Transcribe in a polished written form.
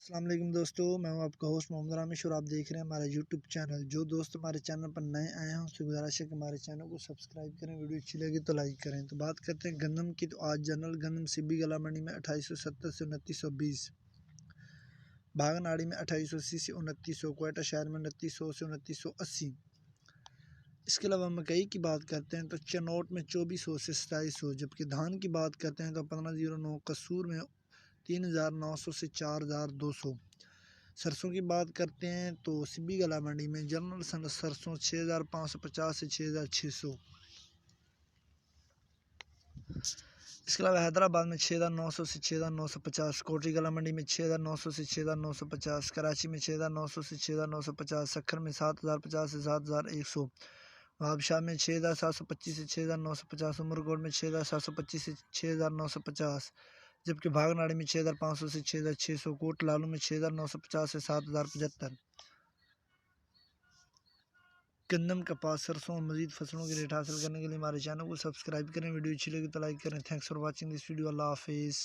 अस्सलाम वालेकुम दोस्तों, मैं हूं आपका होस्ट मोहम्मद रामिश और आप देख रहे हैं हमारा यूट्यूब चैनल। जो दोस्त हमारे चैनल पर नए आए हैं उनसे गुजारिश है कि हमारे चैनल को सब्सक्राइब करें, वीडियो अच्छी लगी तो लाइक करें। तो बात करते हैं गंदम की। तो आज जनरल गंदम सिब्बी गला मंडी में 2870 से 2920, भागनाड़ी में 2880 से 2900, क्वेटा शहर में 2900 से 2980। इसके अलावा मकई की बात करते हैं तो चनौट में 2400 से 2700, जबकि धान की बात करते हैं तो 1509, कसूर में 3900 से 4200। सरसों की बात करते हैं तो सिब्बी गला मंडी में जनरल सरसों 6550 से 6600। इसके अलावा हैदराबाद में 6900 से 6950, कोटरी गला मंडी में 6900 से 6950, कराची में 6900 से 6950, सखर में 7050 से 7100, वाबशाह में 6725 से 6950, उमरकोट में 6725 से 6950, जबकि भागनाड़ी में 6500 से 6600, कोट लालू में 6950 से 7075। गंदम, कपास, सरसों और मजीद फसलों के रेट हासिल करने के लिए हमारे चैनल को सब्सक्राइब करें, वीडियो अच्छी लगी तो लाइक करें। Thanks for watching this video. अल्लाह हाफिज़।